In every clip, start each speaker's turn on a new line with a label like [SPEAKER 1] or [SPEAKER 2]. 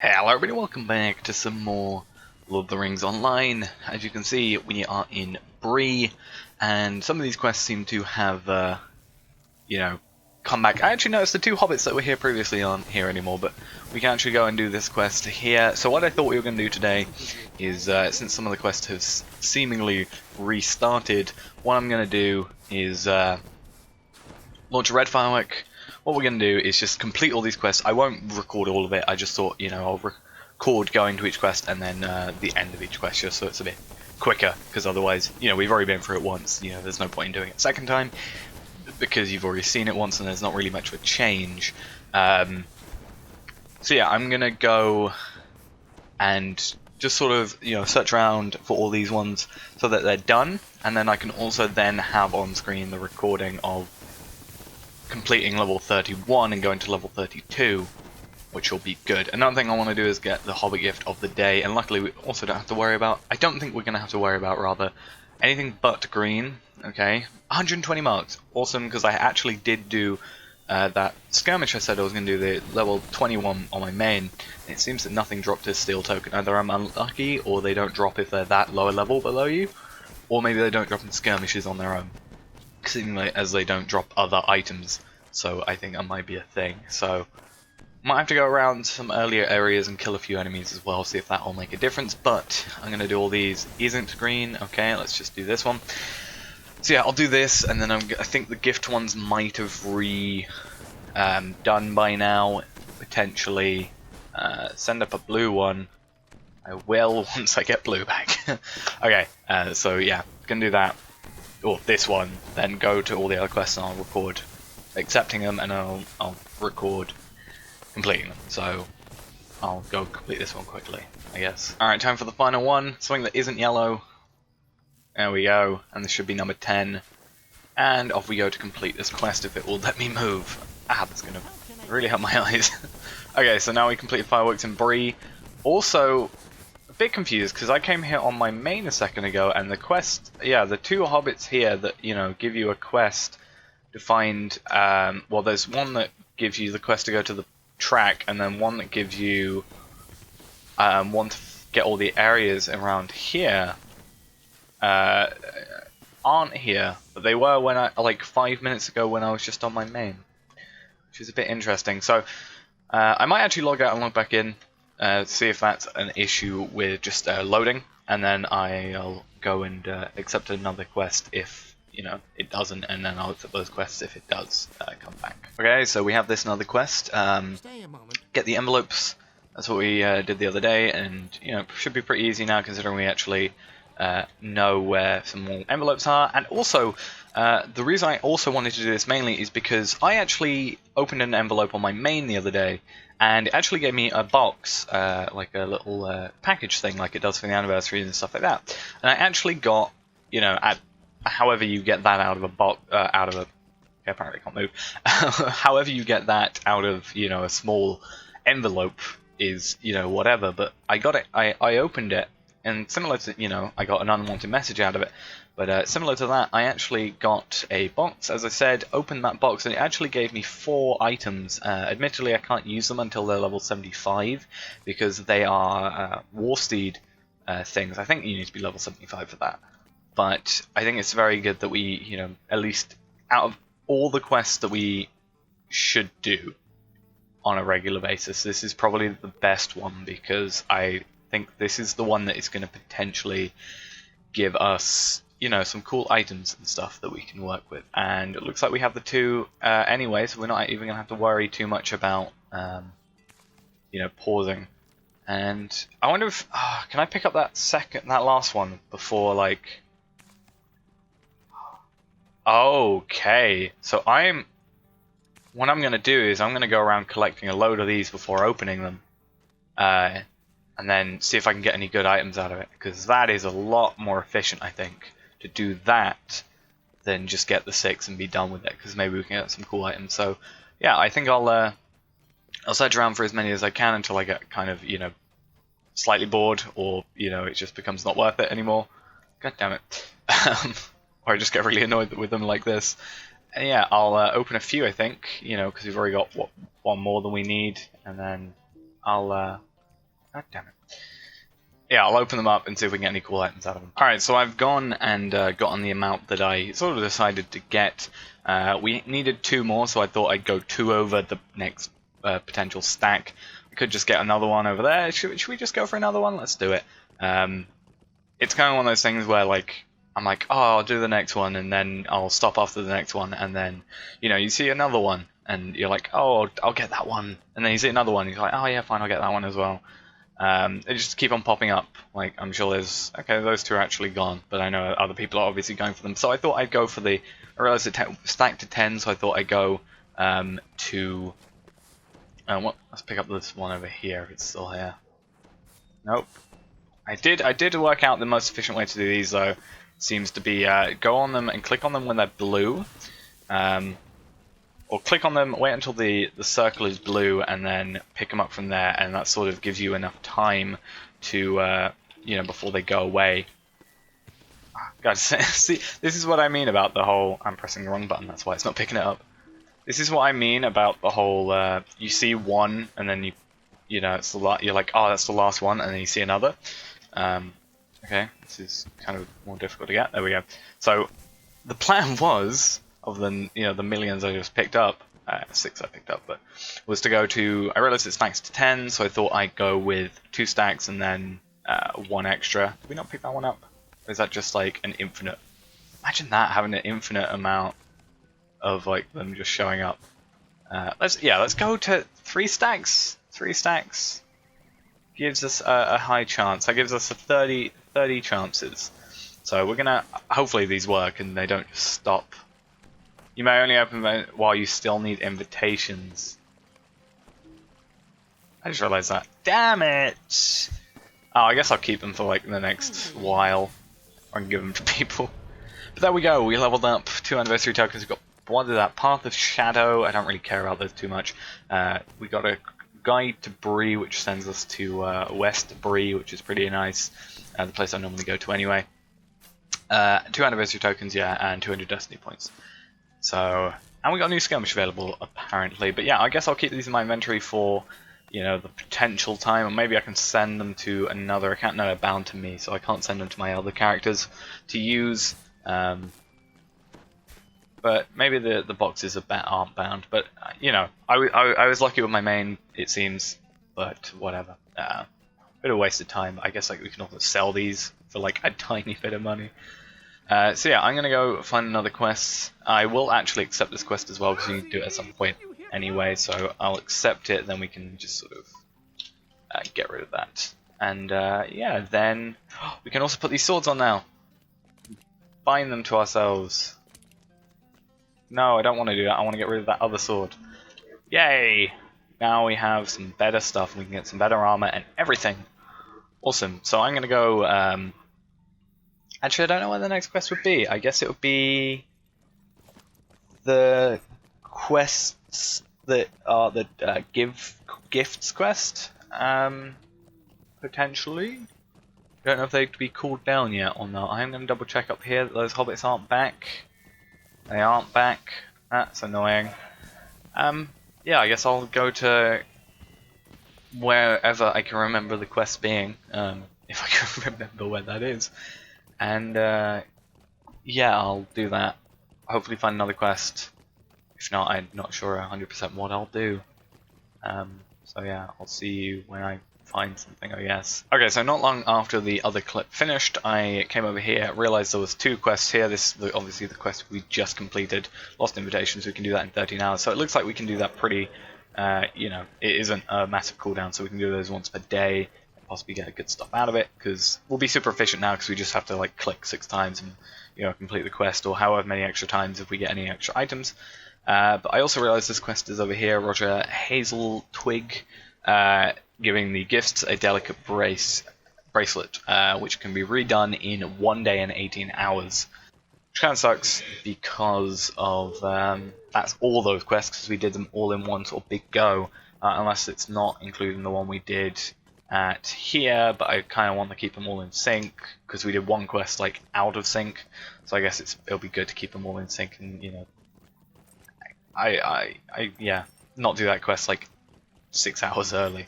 [SPEAKER 1] Hello everybody, welcome back to some more Lord of the Rings Online. As you can see, we are in Bree, and some of these quests seem to have, come back. I actually noticed the two hobbits that were here previously aren't here anymore, but we can actually go and do this quest here. So what I thought we were going to do today is, since some of the quests have seemingly restarted, what I'm going to do is launch a red firework. What we're going to do is just complete all these quests. I won't record all of it. I just thought, I'll record going to each quest and then the end of each quest, just so it's a bit quicker. Because otherwise, we've already been through it once. There's no point in doing it a second time because you've already seen it once and there's not really much of a change. So yeah, I'm going to go and just sort of, search around for all these ones so that they're done. And then I can also then have on screen the recording of completing level 31 and going to level 32, which will be good. Another thing I want to do is get the Hobbit gift of the day, and luckily we also don't have to worry about, I don't think we're going to have to worry about, rather, anything but green. Okay, 120 marks, awesome, because I actually did do that skirmish I said I was going to do, the level 21 on my main, and it seems that nothing dropped a steel token. Either I'm unlucky, or they don't drop if they're that lower level below you, or maybe they don't drop in skirmishes on their own, seemingly as they don't drop other items. So I think that might be a thing. So might have to go around some earlier areas and kill a few enemies as well, see if that will make a difference. But I'm going to do all these. Isn't green. Okay, let's just do this one. So yeah, I'll do this, and then I think the gift ones might have done by now. Potentially send up a blue one. I will once I get blue back. Okay, so yeah, gonna do that. Or this one, then go to all the other quests and I'll record accepting them, and I'll record completing them. So I'll go complete this one quickly, I guess. Alright, time for the final one. Something that isn't yellow. There we go. And this should be number 10. And off we go to complete this quest if it will let me move. Ah, that's going to really help my eyes. Okay, so now we complete fireworks in Bree. Also, a bit confused because I came here on my main a second ago, and the quest, yeah, the two hobbits here that, give you a quest to find, well, there's one that gives you the quest to go to the track, and then one that gives you one to get all the areas around here aren't here, but they were when like 5 minutes ago when I was just on my main, which is a bit interesting. So I might actually log out and log back in, see if that's an issue with just loading, and then I'll go and accept another quest if it doesn't, and then I'll accept those quests if it does come back. Okay, so we have this another quest. Get the envelopes. That's what we did the other day, and should be pretty easy now considering we actually know where some more envelopes are. And also, the reason I also wanted to do this mainly is because I actually opened an envelope on my main the other day, and it actually gave me a box, like a little package thing, like it does for the anniversary and stuff like that. And I actually got, however you get that out of a box, apparently can't move. However you get that out of, a small envelope is, whatever. But I got it, I opened it, and similar to, I got an unwanted message out of it. But similar to that, I actually got a box, as I said, opened that box, and it actually gave me 4 items. Admittedly, I can't use them until they're level 75, because they are Warsteed things. I think you need to be level 75 for that. But I think it's very good that we, at least out of all the quests that we should do on a regular basis, this is probably the best one, because I think this is the one that is going to potentially give us, some cool items and stuff that we can work with. And it looks like we have the 2 anyway, so we're not even going to have to worry too much about, pausing. And I wonder if, can I pick up that last one before, like... Okay, so what I'm going to do is I'm going to go around collecting a load of these before opening them, and then see if I can get any good items out of it, because that is a lot more efficient, I think, to do that than just get the 6 and be done with it, because maybe we can get some cool items. So yeah, I think I'll search around for as many as I can until I get kind of, slightly bored, or, it just becomes not worth it anymore. God damn it. Or I just get really annoyed with them like this. And yeah, I'll open a few, I think, because we've already got one more than we need, and then I'll God damn it. Yeah, I'll open them up and see if we can get any cool items out of them. Alright, so I've gone and gotten the amount that I sort of decided to get. We needed 2 more, so I thought I'd go 2 over the next potential stack. We could just get another one over there. Should we just go for another one? Let's do it. It's kind of one of those things where, like, I'm like, oh, I'll do the next one, and then I'll stop after the next one, and then, you know, you see another one, and you're like, oh, I'll get that one. And then you see another one, and you're like, oh yeah, fine, I'll get that one as well. They just keep on popping up. Like, I'm sure there's... Okay, those 2 are actually gone, but I know other people are obviously going for them. So I thought I'd go for the... I realized it stacked to 10, so I thought I'd go to... let's pick up this one over here, if it's still here. Nope. I did work out the most efficient way to do these, though. Seems to be go on them and click on them when they're blue. Or click on them, wait until the circle is blue, and then pick them up from there, and that sort of gives you enough time to, you know, before they go away. Guys, see, this is what I mean about the whole... I'm pressing the wrong button, that's why it's not picking it up. This is what I mean about the whole, you see one, and then you know, it's the you're like, oh, that's the last one, and then you see another. Okay, this is kind of more difficult to get. There we go. So, the plan was... of the, you know, the millions I just picked up, 6 I picked up, but was to go to, I realized it stacks to 10, so I thought I'd go with 2 stacks and then 1 extra. Did we not pick that one up? Or is that just like an infinite? Imagine that, having an infinite amount of like them just showing up. Let's go to 3 stacks. 3 stacks gives us a high chance. That gives us a 30 chances. So we're gonna, hopefully these work and they don't just stop. You may only open them while you still need invitations. I just realized that. Damn it! Oh, I guess I'll keep them for like the next while. Or I can give them to people. But there we go, we leveled up 2 anniversary tokens. We've got, what is that? Path of Shadow. I don't really care about those too much. We got a guide to Bree, which sends us to West Bree, which is pretty nice. The place I normally go to anyway. 2 anniversary tokens, yeah, and 200 destiny points. So, and we got a new skirmish available apparently, but yeah, I guess I'll keep these in my inventory for, you know, the potential time, or maybe I can send them to another account. No, they're bound to me, so I can't send them to my other characters to use. But maybe the boxes aren't bound, but you know, I was lucky with my main, it seems, but whatever. Bit of a waste of time. I guess like we can also sell these for like a tiny bit of money. So yeah, I'm going to go find another quest. I will actually accept this quest as well, because we need to do it at some point anyway, so I'll accept it, then we can just sort of get rid of that. And yeah, then we can also put these swords on now. Bind them to ourselves. No, I don't want to do that, I want to get rid of that other sword. Yay! Now we have some better stuff, and we can get some better armor and everything. Awesome, so I'm going to go... Actually, I don't know what the next quest would be. I guess it would be the quests that are the gifts quest, potentially. Don't know if they'd be cooled down yet or not. I'm going to double check up here that those hobbits aren't back. They aren't back. That's annoying. Yeah, I guess I'll go to wherever I can remember the quest being, if I can remember where that is. And yeah, I'll do that. Hopefully find another quest. If not, I'm not sure 100% what I'll do. So yeah, I'll see you when I find something, I guess. Okay, so not long after the other clip finished, I came over here, realized there was 2 quests here. This is obviously the quest we just completed. Lost invitations, we can do that in 13 hours. So it looks like we can do that pretty, you know, it isn't a massive cooldown, so we can do those once per day. Possibly get good stuff out of it, because we'll be super efficient now, because we just have to like click 6 times and, you know, complete the quest, or however many extra times if we get any extra items. But I also realized this quest is over here. Roger Hazel Twig, giving the gifts a delicate bracelet, which can be redone in 1 day and 18 hours. Which kind of sucks because of that's all those quests, because we did them all in one sort of big go, unless it's not including the one we did at here, but I kind of want to keep them all in sync, because we did one quest like out of sync, so I guess it'll be good to keep them all in sync, and you know, I yeah, not do that quest like 6 hours early,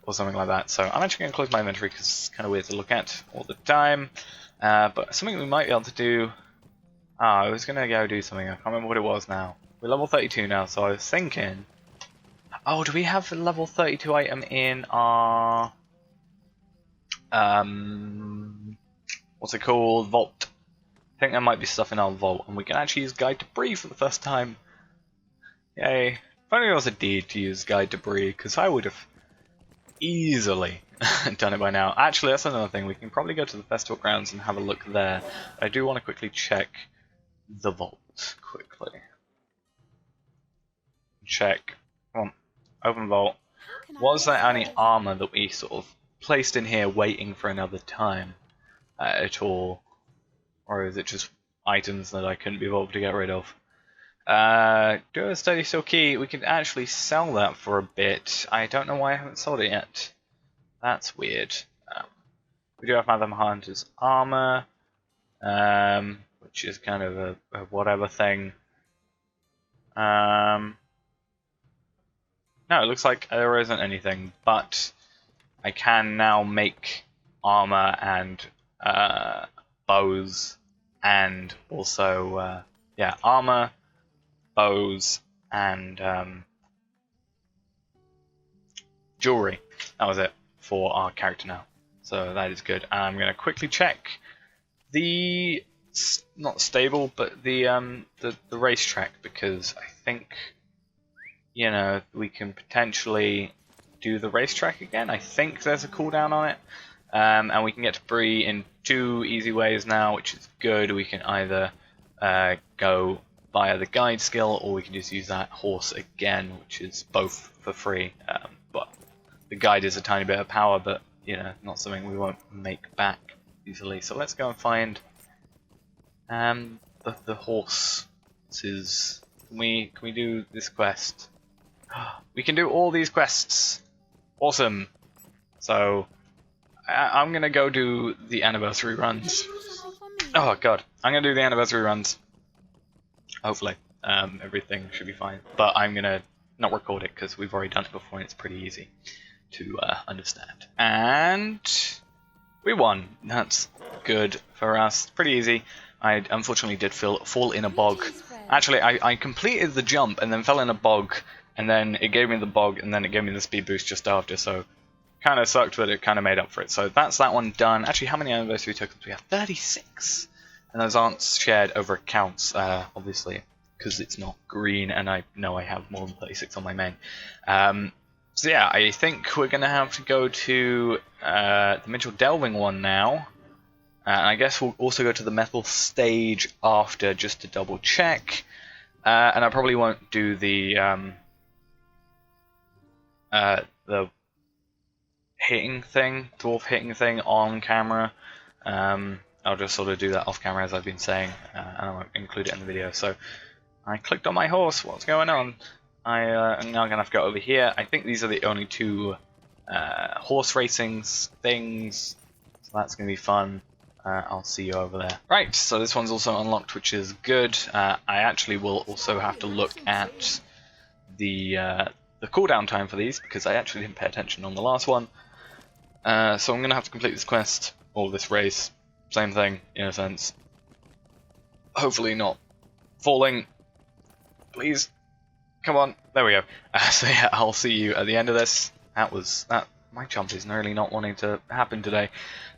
[SPEAKER 1] or something like that. So I'm actually going to close my inventory because it's kind of weird to look at all the time. But something we might be able to do... I was going to go do something. I can't remember what it was now. We're level 32 now, so I was thinking... Oh, do we have a level 32 item in our... what's it called? Vault. I think there might be stuff in our vault, and we can actually use Guide to Bree for the first time. Yay. If only there was a deed to use Guide to Bree, because I would have easily done it by now. Actually, that's another thing. We can probably go to the festival grounds and have a look there. I do want to quickly check the vault quickly. Check. Come on. Open vault. Was there any armor that we sort of placed in here waiting for another time at all? Or is it just items that I couldn't be bothered to get rid of? Do a steady still key. We could actually sell that for a bit. I don't know why I haven't sold it yet. That's weird. We do have Madam Hunter's armor, which is kind of a whatever thing. No, it looks like there isn't anything, but I can now make armor and bows, and also yeah, armor, bows, and jewelry. That was it for our character now, so that is good. I'm going to quickly check the not stable, but the racetrack, because I think, you know, we can potentially do the racetrack again. I think there's a cooldown on it, and we can get to Bree in 2 easy ways now, which is good. We can either go via the guide skill, or we can just use that horse again, which is both for free. But the guide is a tiny bit of power, but you know, not something we won't make back easily. So let's go and find the horse. Can we do this quest? We can do all these quests. Awesome. So I'm gonna go do the anniversary runs. Oh god, I'm gonna do the anniversary runs. Hopefully, everything should be fine. But I'm gonna not record it because we've already done it before and it's pretty easy to understand. And we won. That's good for us. Pretty easy. I unfortunately did fall in a bog. Actually, I completed the jump and then fell in a bog, and then it gave me the bog, and then it gave me the speed boost just after, so kind of sucked, but it kind of made up for it. So that's that one done. Actually, how many anniversary tokens do we have? 36! And those aren't shared over accounts, obviously, because it's not green, and I know I have more than 36 on my main. So yeah, I think we're going to have to go to the Mitchell Delving one now. And I guess we'll also go to the metal stage after, just to double check. And I probably won't do the hitting thing, dwarf hitting thing on camera. I'll just sort of do that off camera, as I've been saying, and I won't include it in the video. So I clicked on my horse. What's going on? I'm now going to have to go over here. I think these are the only 2 horse racing things, so that's going to be fun. I'll see you over there. Right, so this one's also unlocked, which is good. I actually will also have to look at the cooldown time for these, because I actually didn't pay attention on the last one. So I'm going to have to complete this quest, or this race. Same thing, in a sense. Hopefully not falling. Please. Come on. There we go. So yeah, I'll see you at the end of this. My jump is really not wanting to happen today.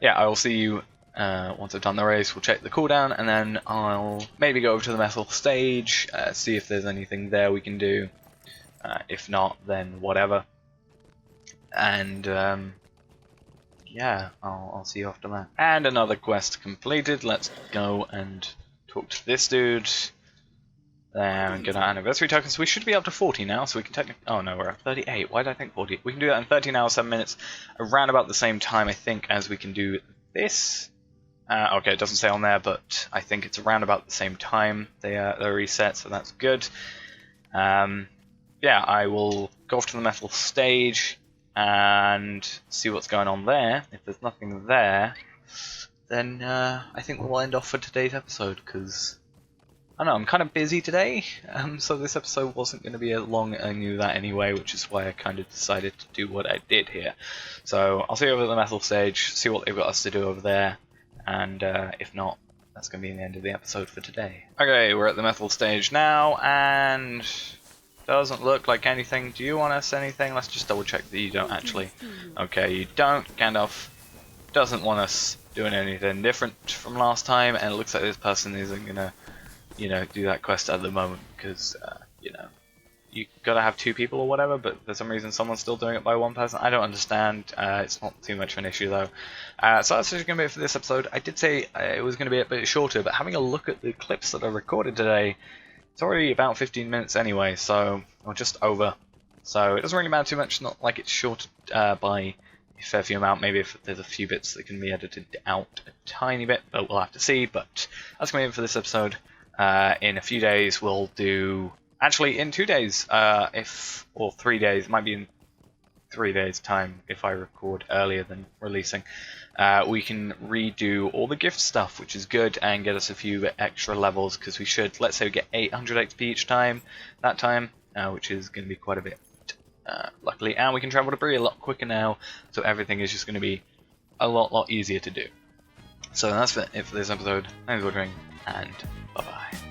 [SPEAKER 1] Yeah, I will see you once I've done the race. We'll check the cooldown, and then I'll maybe go over to the metal stage, see if there's anything there we can do. If not, then whatever. And yeah, I'll see you after that. And another quest completed. Let's go and talk to this dude. And get our anniversary tokens. We should be up to 40 now, so we can technically... Oh no, we're at 38. Why did I think 40? We can do that in 13 hours, 7 minutes, around about the same time, I think, as we can do this. Okay, it doesn't say on there, but I think it's around about the same time they're reset, so that's good. Yeah, I will go off to the metal stage and see what's going on there. If there's nothing there, then I think we'll end off for today's episode, because I know I'm kind of busy today, so this episode wasn't going to be as long. I knew that anyway, which is why I kind of decided to do what I did here. So I'll see you over at the metal stage, see what they've got us to do over there, and if not, that's going to be the end of the episode for today. Okay, we're at the metal stage now, and doesn't look like anything. Do you want us anything? Let's just double check that you don't actually. Okay, you don't. Gandalf doesn't want us doing anything different from last time, and it looks like this person isn't gonna, do that quest at the moment because, you gotta have 2 people or whatever, but for some reason someone's still doing it by 1 person. I don't understand. It's not too much of an issue though. So that's just gonna be it for this episode. I did say it was gonna be a bit shorter, but having a look at the clips that I recorded today, it's already about 15 minutes anyway, or just over. So it doesn't really matter too much. Not like it's short by a fair few amount. Maybe if there's a few bits that can be edited out a tiny bit, but we'll have to see. But that's going to be it for this episode. In a few days, we'll do. Actually, in 2 days, or 3 days, it might be in 3 days' time if I record earlier than releasing. We can redo all the gift stuff, which is good, and get us a few extra levels because we should. Let's say we get 800 XP each time. That time, which is going to be quite a bit. Luckily, and we can travel to Bree a lot quicker now, so everything is just going to be a lot easier to do. So that's it for this episode. Thanks for watching, and bye bye.